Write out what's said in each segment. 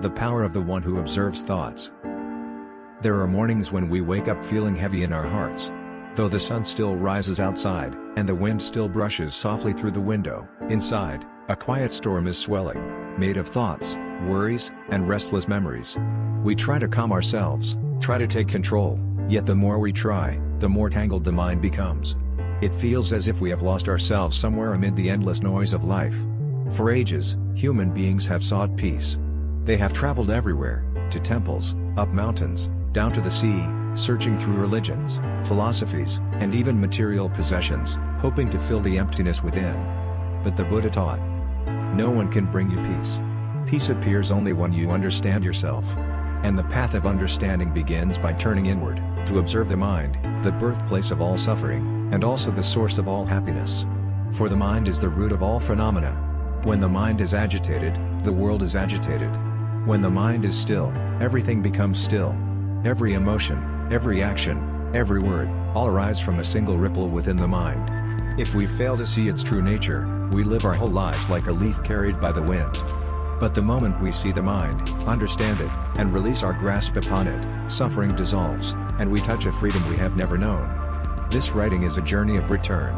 The power of the one who observes thoughts. There are mornings when we wake up feeling heavy in our hearts. Though the sun still rises outside, and the wind still brushes softly through the window, inside, a quiet storm is swelling, made of thoughts, worries, and restless memories. We try to calm ourselves, try to take control, yet the more we try, the more tangled the mind becomes. It feels as if we have lost ourselves somewhere amid the endless noise of life. For ages, human beings have sought peace. They have traveled everywhere, to temples, up mountains, down to the sea, searching through religions, philosophies, and even material possessions, hoping to fill the emptiness within. But the Buddha taught, no one can bring you peace. Peace appears only when you understand yourself. And the path of understanding begins by turning inward, to observe the mind, the birthplace of all suffering, and also the source of all happiness. For the mind is the root of all phenomena. When the mind is agitated, the world is agitated. When the mind is still, everything becomes still. Every emotion, every action, every word, all arise from a single ripple within the mind. If we fail to see its true nature, we live our whole lives like a leaf carried by the wind. But the moment we see the mind, understand it, and release our grasp upon it, suffering dissolves, and we touch a freedom we have never known. This writing is a journey of return.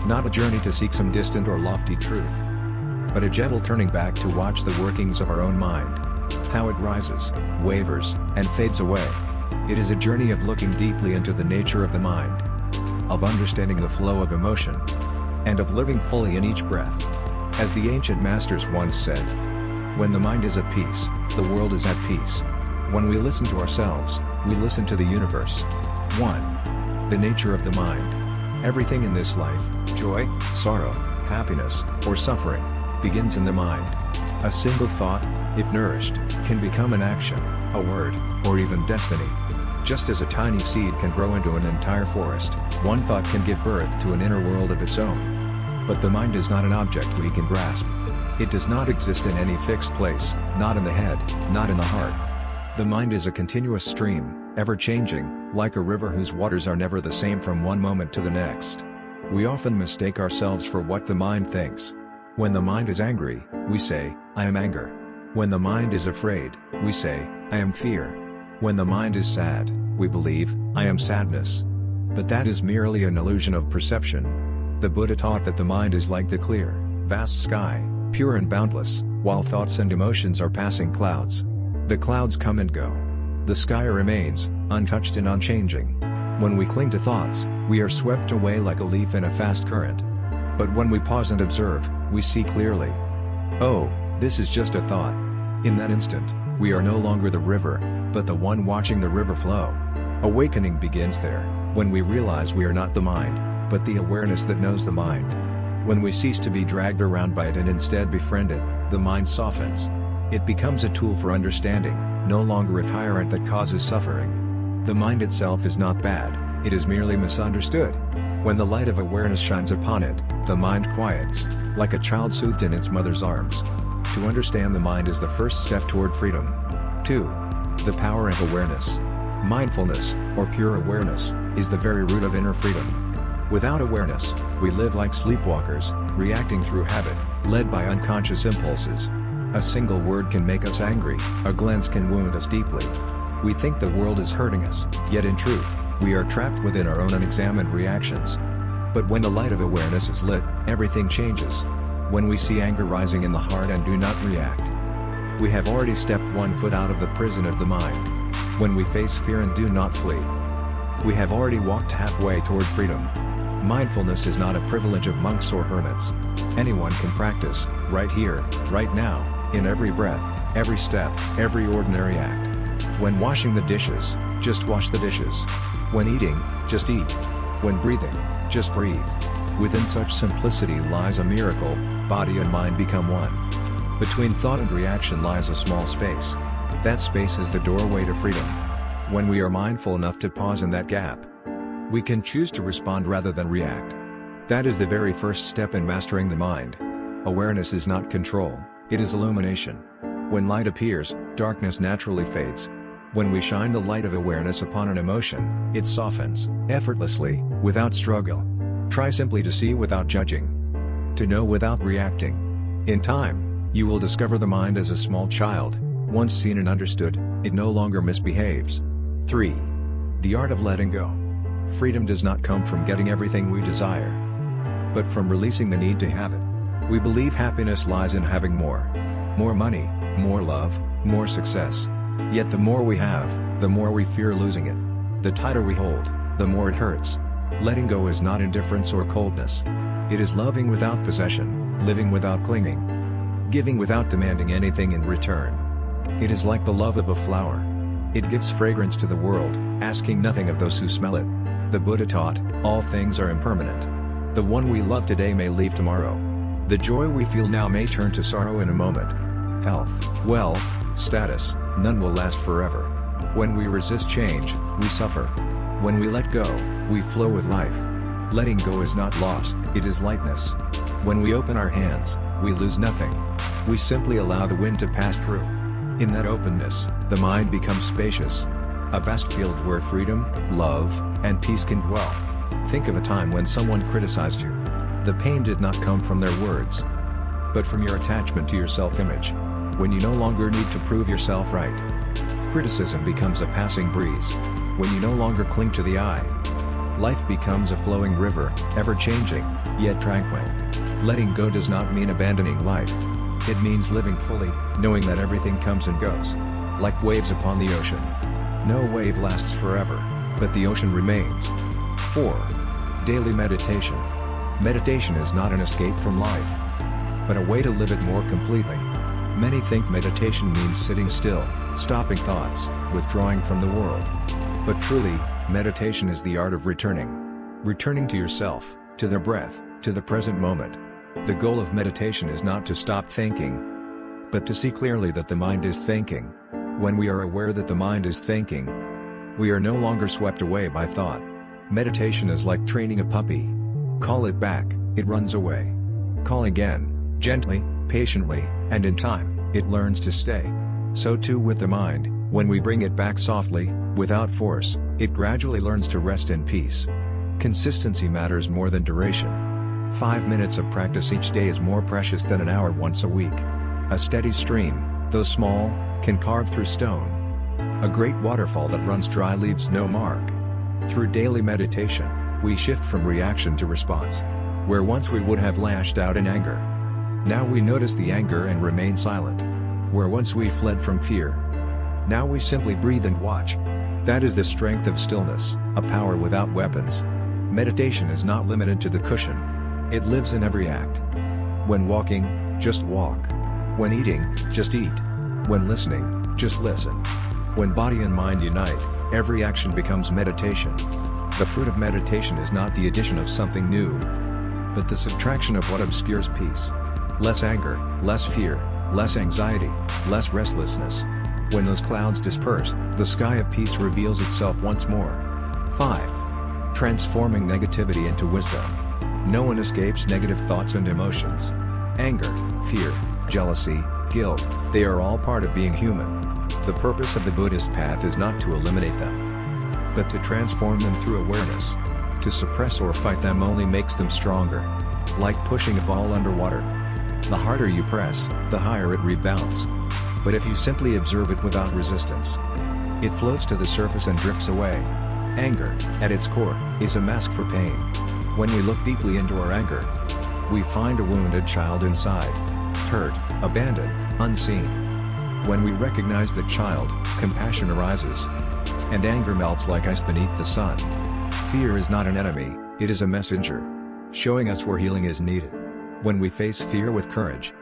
Not a journey to seek some distant or lofty truth, but a gentle turning back to watch the workings of our own mind. How it rises, wavers, and fades away. It is a journey of looking deeply into the nature of the mind, of understanding the flow of emotion, and of living fully in each breath. As the ancient masters once said, when the mind is at peace, the world is at peace. When we listen to ourselves, we listen to the universe. 1. The nature of the mind. Everything in this life, joy, sorrow, happiness, or suffering, begins in the mind. A single thought, if nourished, can become an action, a word, or even destiny. Just as a tiny seed can grow into an entire forest, one thought can give birth to an inner world of its own. But the mind is not an object we can grasp. It does not exist in any fixed place, not in the head, not in the heart. The mind is a continuous stream, ever-changing, like a river whose waters are never the same from one moment to the next. We often mistake ourselves for what the mind thinks. When the mind is angry, we say, I am anger. When the mind is afraid, we say, I am fear. When the mind is sad, we believe, I am sadness. But that is merely an illusion of perception. The Buddha taught that the mind is like the clear, vast sky, pure and boundless, while thoughts and emotions are passing clouds. The clouds come and go. The sky remains, untouched and unchanging. When we cling to thoughts, we are swept away like a leaf in a fast current. But when we pause and observe, we see clearly. Oh, this is just a thought. In that instant, we are no longer the river, but the one watching the river flow. Awakening begins there, when we realize we are not the mind, but the awareness that knows the mind. When we cease to be dragged around by it and instead befriend it, the mind softens. It becomes a tool for understanding, no longer a tyrant that causes suffering. The mind itself is not bad, it is merely misunderstood. When the light of awareness shines upon it, the mind quiets, like a child soothed in its mother's arms. To understand the mind is the first step toward freedom. 2. The power of awareness. Mindfulness, or pure awareness, is the very root of inner freedom. Without awareness, we live like sleepwalkers, reacting through habit, led by unconscious impulses. A single word can make us angry, a glance can wound us deeply. We think the world is hurting us, yet in truth, we are trapped within our own unexamined reactions. But when the light of awareness is lit, everything changes. When we see anger rising in the heart and do not react, we have already stepped one foot out of the prison of the mind. When we face fear and do not flee, we have already walked halfway toward freedom. Mindfulness is not a privilege of monks or hermits. Anyone can practice, right here, right now, in every breath, every step, every ordinary act. When washing the dishes, just wash the dishes. When eating, just eat. When breathing, just breathe. Within such simplicity lies a miracle, body and mind become one. Between thought and reaction lies a small space. That space is the doorway to freedom. When we are mindful enough to pause in that gap, we can choose to respond rather than react. That is the very first step in mastering the mind. Awareness is not control, it is illumination. When light appears, darkness naturally fades. When we shine the light of awareness upon an emotion, it softens, effortlessly, without struggle. Try simply to see without judging, to know without reacting. In time, you will discover the mind as a small child, Once seen and understood, it no longer misbehaves. 3. The art of letting go. Freedom does not come from getting everything we desire, but from releasing the need to have it. We believe happiness lies in having more. More money, more love, more success. Yet the more we have, the more we fear losing it. The tighter we hold, the more it hurts. Letting go is not indifference or coldness. It is loving without possession, living without clinging, giving without demanding anything in return. It is like the love of a flower. It gives fragrance to the world, asking nothing of those who smell it. The Buddha taught, all things are impermanent. The one we love today may leave tomorrow. The joy we feel now may turn to sorrow in a moment. Health, wealth, status, none will last forever. When we resist change, we suffer. When we let go, we flow with life. Letting go is not loss, it is lightness. When we open our hands, we lose nothing. We simply allow the wind to pass through. In that openness, the mind becomes spacious. A vast field where freedom, love, and peace can dwell. Think of a time when someone criticized you. The pain did not come from their words, but from your attachment to your self-image. When you no longer need to prove yourself right, criticism becomes a passing breeze. When you no longer cling to the eye, life becomes a flowing river, ever-changing, yet tranquil. Letting go does not mean abandoning life. It means living fully, knowing that everything comes and goes, like waves upon the ocean. No wave lasts forever, but the ocean remains. 4. Daily meditation. Meditation is not an escape from life, but a way to live it more completely. Many think meditation means sitting still, stopping thoughts, withdrawing from the world. But truly, meditation is the art of returning. Returning to yourself, to the breath, to the present moment. The goal of meditation is not to stop thinking, but to see clearly that the mind is thinking. When we are aware that the mind is thinking, we are no longer swept away by thought. Meditation is like training a puppy. Call it back, it runs away. Call again, gently, patiently, and in time, it learns to stay. So too with the mind, when we bring it back softly, without force, it gradually learns to rest in peace. Consistency matters more than duration. 5 minutes of practice each day is more precious than an hour once a week. A steady stream, though small, can carve through stone. A great waterfall that runs dry leaves no mark. Through daily meditation, we shift from reaction to response. Where once we would have lashed out in anger, now we notice the anger and remain silent. Where once we fled from fear, now we simply breathe and watch. That is the strength of stillness, a power without weapons. Meditation is not limited to the cushion. It lives in every act. When walking, just walk. When eating, just eat. When listening, just listen. When body and mind unite, every action becomes meditation. The fruit of meditation is not the addition of something new, but the subtraction of what obscures peace. Less anger, less fear, less anxiety, less restlessness. When those clouds disperse, the sky of peace reveals itself once more. 5. Transforming negativity into wisdom. No one escapes negative thoughts and emotions. Anger, fear, jealousy, guilt, they are all part of being human. The purpose of the Buddhist path is not to eliminate them, but to transform them through awareness. To suppress or fight them only makes them stronger. Like pushing a ball underwater. The harder you press, the higher it rebounds. But if you simply observe it without resistance, it floats to the surface and drifts away. Anger, at its core, is a mask for pain. When we look deeply into our anger, we find a wounded child inside. Hurt, abandoned, unseen. When we recognize the child, compassion arises, and anger melts like ice beneath the sun. Fear is not an enemy, it is a messenger, showing us where healing is needed. When we face fear with courage,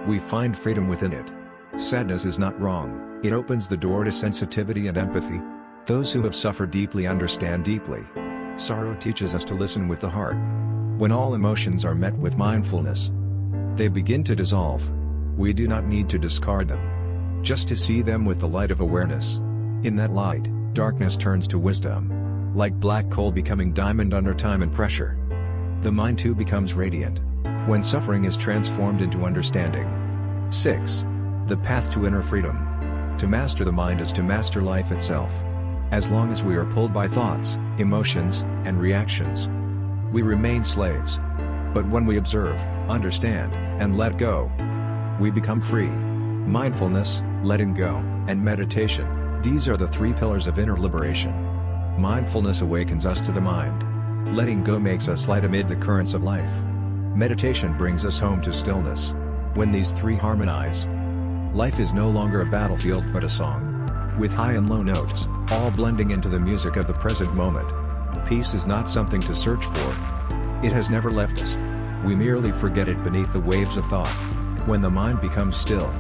we find freedom within it. Sadness is not wrong, it opens the door to sensitivity and empathy. Those who have suffered deeply understand deeply. Sorrow teaches us to listen with the heart. When all emotions are met with mindfulness, they begin to dissolve. We do not need to discard them, just to see them with the light of awareness. In that light, darkness turns to wisdom. Like black coal becoming diamond under time and pressure, the mind too becomes radiant, when suffering is transformed into understanding. 6. The path to inner freedom. To master the mind is to master life itself. As long as we are pulled by thoughts, emotions, and reactions, we remain slaves. But when we observe, understand, and let go, we become free. Mindfulness, letting go, and meditation, these are the three pillars of inner liberation. Mindfulness awakens us to the mind. Letting go makes us light amid the currents of life. Meditation brings us home to stillness. When these three harmonize, life is no longer a battlefield but a song. With high and low notes, all blending into the music of the present moment. Peace is not something to search for. It has never left us. We merely forget it beneath the waves of thought. When the mind becomes still,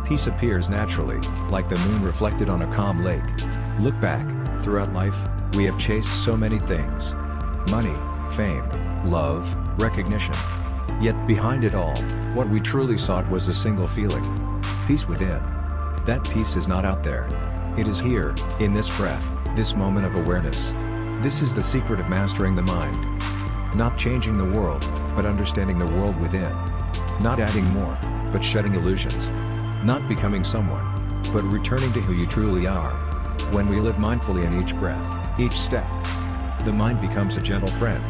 peace appears naturally, like the moon reflected on a calm lake. Look back, throughout life, we have chased so many things. Money, fame, love, recognition. Yet behind it all, what we truly sought was a single feeling. Peace within. That peace is not out there. It is here, in this breath, this moment of awareness. This is the secret of mastering the mind. Not changing the world, but understanding the world within. Not adding more, but shedding illusions. Not becoming someone, but returning to who you truly are. When we live mindfully in each breath, each step, the mind becomes a gentle friend.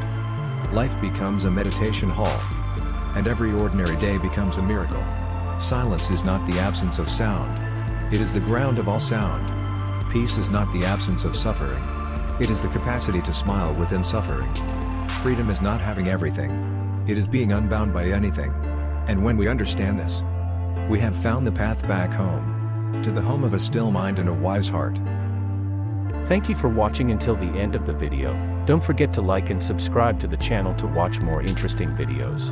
Life becomes a meditation hall. And every ordinary day becomes a miracle. Silence is not the absence of sound. It is the ground of all sound. Peace is not the absence of suffering. It is the capacity to smile within suffering. Freedom is not having everything. It is being unbound by anything. And when we understand this, we have found the path back home. To the home of a still mind and a wise heart. Thank you for watching until the end of the video. Don't forget to like and subscribe to the channel to watch more interesting videos.